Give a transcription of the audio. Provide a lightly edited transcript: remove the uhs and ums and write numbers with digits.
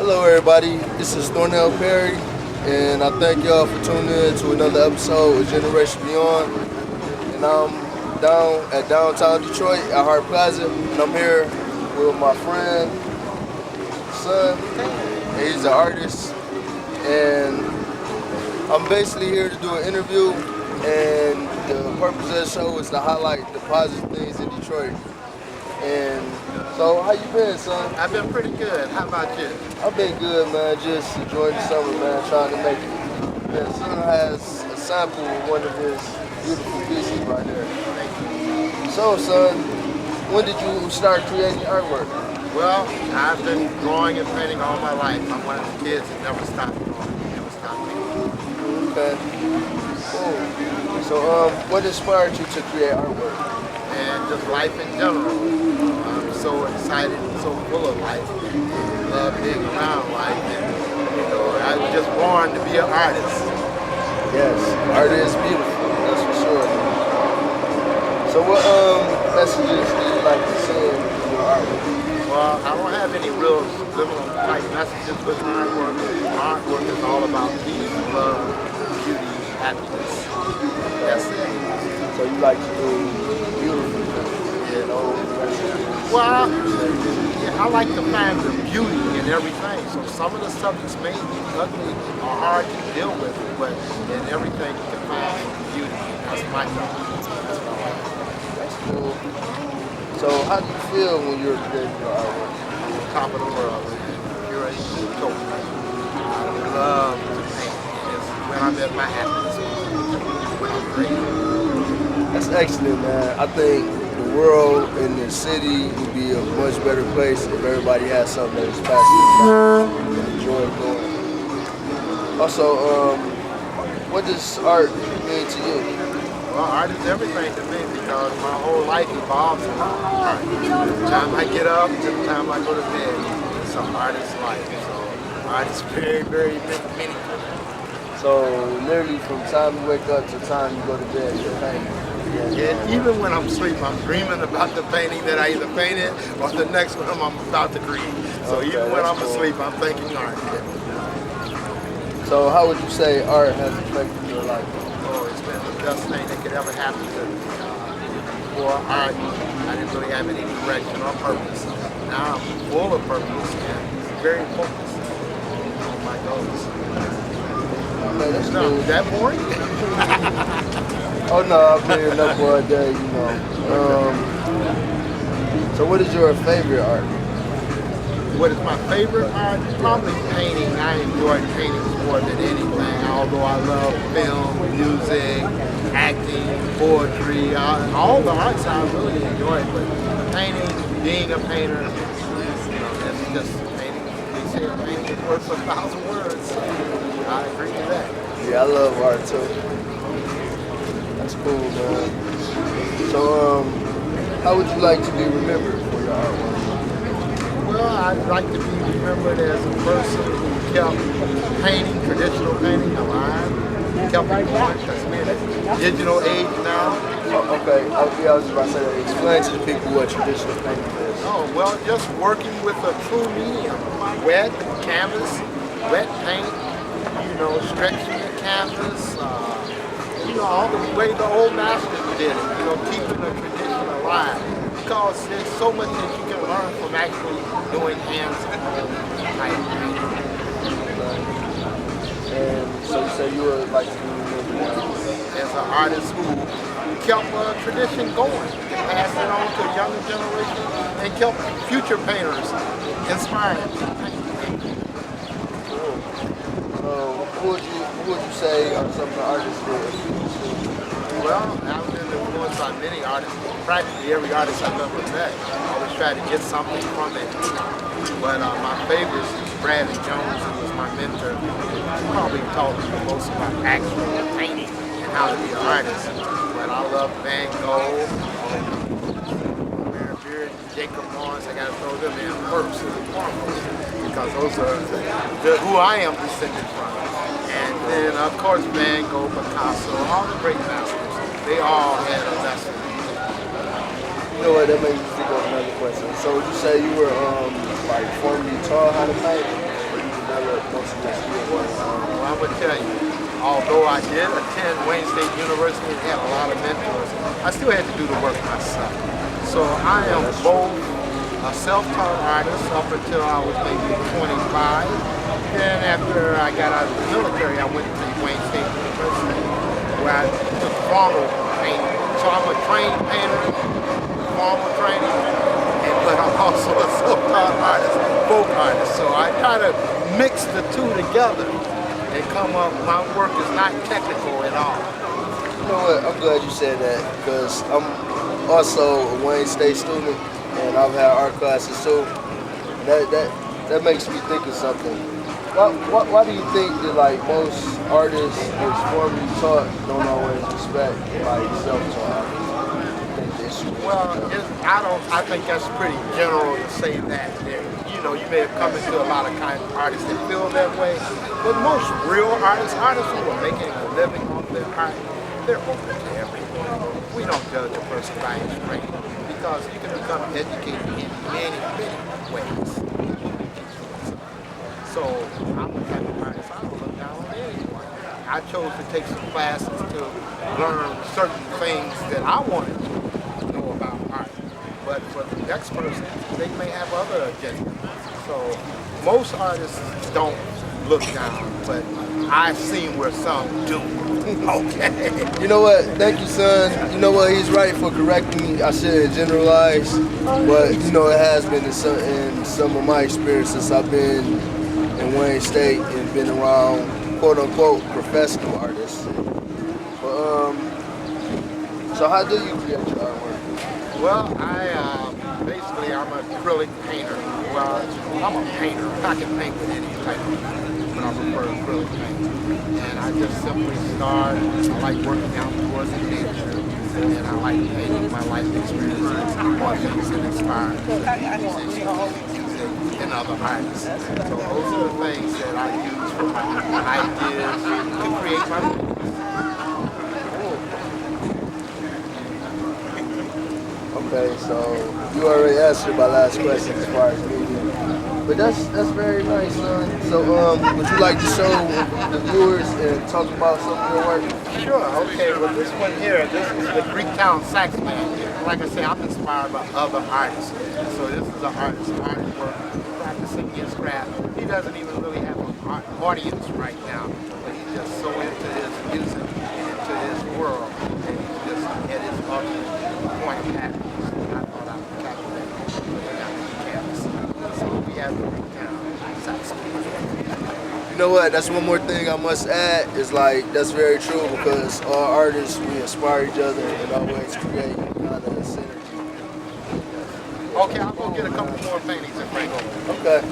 Hello, everybody. This is Thornell Perry, and I thank y'all for tuning in to another episode of Generation Beyond. And I'm down at downtown Detroit at Hart Plaza, and I'm here with my friend, son. And he's an artist, and I'm basically here to do an interview. And the purpose of the show is to highlight the positive things in Detroit. And so, how you been, son? I've been pretty good. How about you? I've been good, man. Just enjoying the summer, man. Trying to make it. Yeah, son has a sample of one of his beautiful pieces right there. So, son, when did you start creating artwork? Well, I've been drawing and painting all my life. I'm one of the kids that never stopped drawing, never stopped painting. Okay. Cool. So, what inspired you to create artwork? And just life in general. I'm so excited and so full of life. Love being around life. And, I was just born to be an artist. Yes, art is beautiful. That's for sure. So, what messages do you like to send in your artwork? Well, I don't have any real subliminal type messages with my artwork. My artwork is all about peace, love, beauty, happiness. That's it. So you like to do beautiful things, you know? Well, yeah, I like to find the beauty in everything. So some of the subjects may be ugly or hard to deal with, but in everything you can find beauty. That's my job. That's what I like. That's cool. So how do you feel when you're creating your artwork? Top of the world, pure utopia. I love to paint. It's when I'm at my happiest, when I'm creating. That's excellent, man. I think the world and the city would be a much better place if everybody had something that was passionate about and enjoyed doing. Also, what does art mean to you? Well, art is everything to me because my whole life evolves around art. From the time I get up to the time I go to bed, it's an artist's life. So art is very, very meaningful. So literally from time you wake up to the time you go to bed, you're painting. Yeah, even when I'm asleep, I'm dreaming about the painting that I either painted or the next one I'm about to create. So Okay, even when that's I'm cool. asleep, I'm thinking art. So how would you say art has affected your life? Oh, it's been the best thing that could ever happen to me. Before art, I didn't really have any direction or purpose. Now I'm full of purpose and very focused on my goals. Okay, that's No, cool. is that boring? Oh no, I've been here enough for a day, you know. So what is your favorite art? What is my favorite art? Probably painting. I enjoy painting more than anything. Although I love film, music, acting, poetry, all the arts I really enjoy. But painting, being a painter, that's just painting. They say a painting is worth 1,000 words. So I agree with that. Yeah, I love art too. That's cool, man. So how would you like to be remembered for your artwork? Well, I'd like to be remembered as a person who kept painting, traditional painting alive, kept it going, because we're in a digital age now. Oh, okay, yeah, I was just about to say that. Explain to the people what traditional painting is. Oh, well, just working with a true medium, wet canvas, wet paint, stretching the canvas, all the way the old masters did it, keeping the tradition alive. Because there's so much that you can learn from actually doing hands-on type painting. And so you say you would like to be remembered As an artist who kept tradition going, passed it on to a younger generation, and kept future painters inspired to paint. who would you say are some of the artists that influence you? Well, I've been influenced by many artists. Practically every artist I've ever met. I always try to get something from it. But my favorite is Bradley Jones, who was my mentor. He probably taught me the most about actual painting and how to be an artist. But I love Van Gogh, Mary Beard, Jacob Lawrence. I got to throw them in first and foremost because those are who I am descended from. And then, of course, Van Gogh, Picasso, all the great masters. They all had a lesson. You know what, that makes me think of another question. So would you say you were like formerly taught how to paint? develop most of your skills? Well, I'm gonna tell you, although I did attend Wayne State University and had a lot of mentors, I still had to do the work myself. So I am both a self-taught artist up until I was maybe 25. Then after I got out of the military, I went to Wayne State University where I took formal painting. So I'm a trained painter, formal training, but I'm also a self-taught artist, folk artist. So I try to mix the two together and come up. My work is not technical at all. You know what? I'm glad you said that because I'm also a Wayne State student and I've had art classes too. That makes me think of something. Why do you think that like most artists that's formally taught don't always respect like self-taught artists? Well, I think that's pretty general to say that. You know, you may have come into a lot of kind of artists that feel that way, but most real artists who are making a living off their art, they're open to everyone. We don't judge a person by his training because you can become educated in many, many ways. So I'm the type of artist, I don't look down on anyone. I chose to take some classes to learn certain things that I wanted to know about art. But for the next person, they may have other agendas. So most artists don't look down, but I've seen where some do. Okay. You know what? Thank you, son. You know what? He's right for correcting me. I shouldn't generalize, but you know it has been in some of my experiences. I've been in Wayne State and been around quote unquote professional artists. But so how do you create your artwork? Well, basically I'm an acrylic painter. Well, I'm a painter. I can paint with any type of paint, but I prefer acrylic paint. And I just simply start. I like working outdoors in nature, and I like painting my life experiences on things that inspire music and other artists. So those are the things that I use for my ideas to create my movies. Okay, so you already answered my last question as far as media. But that's very nice, son. So would you like to show the viewers and talk about some of your work? Sure, okay, well this one here, this is the Greektown Sax Band. Like I say, I'm inspired by other artists. So this is an artist's artwork, practicing his craft. He doesn't even really have an audience right now, but he's just so into his music and into his world, and he's just at his ultimate point of happiness. I thought I would capture that on campus. So we have the Greektown Sax Band. You know what? That's one more thing I must add. Is like that's very true because all artists we inspire each other and always create kind of a synergy. Okay, I'll go get a couple more paintings and bring over. Okay.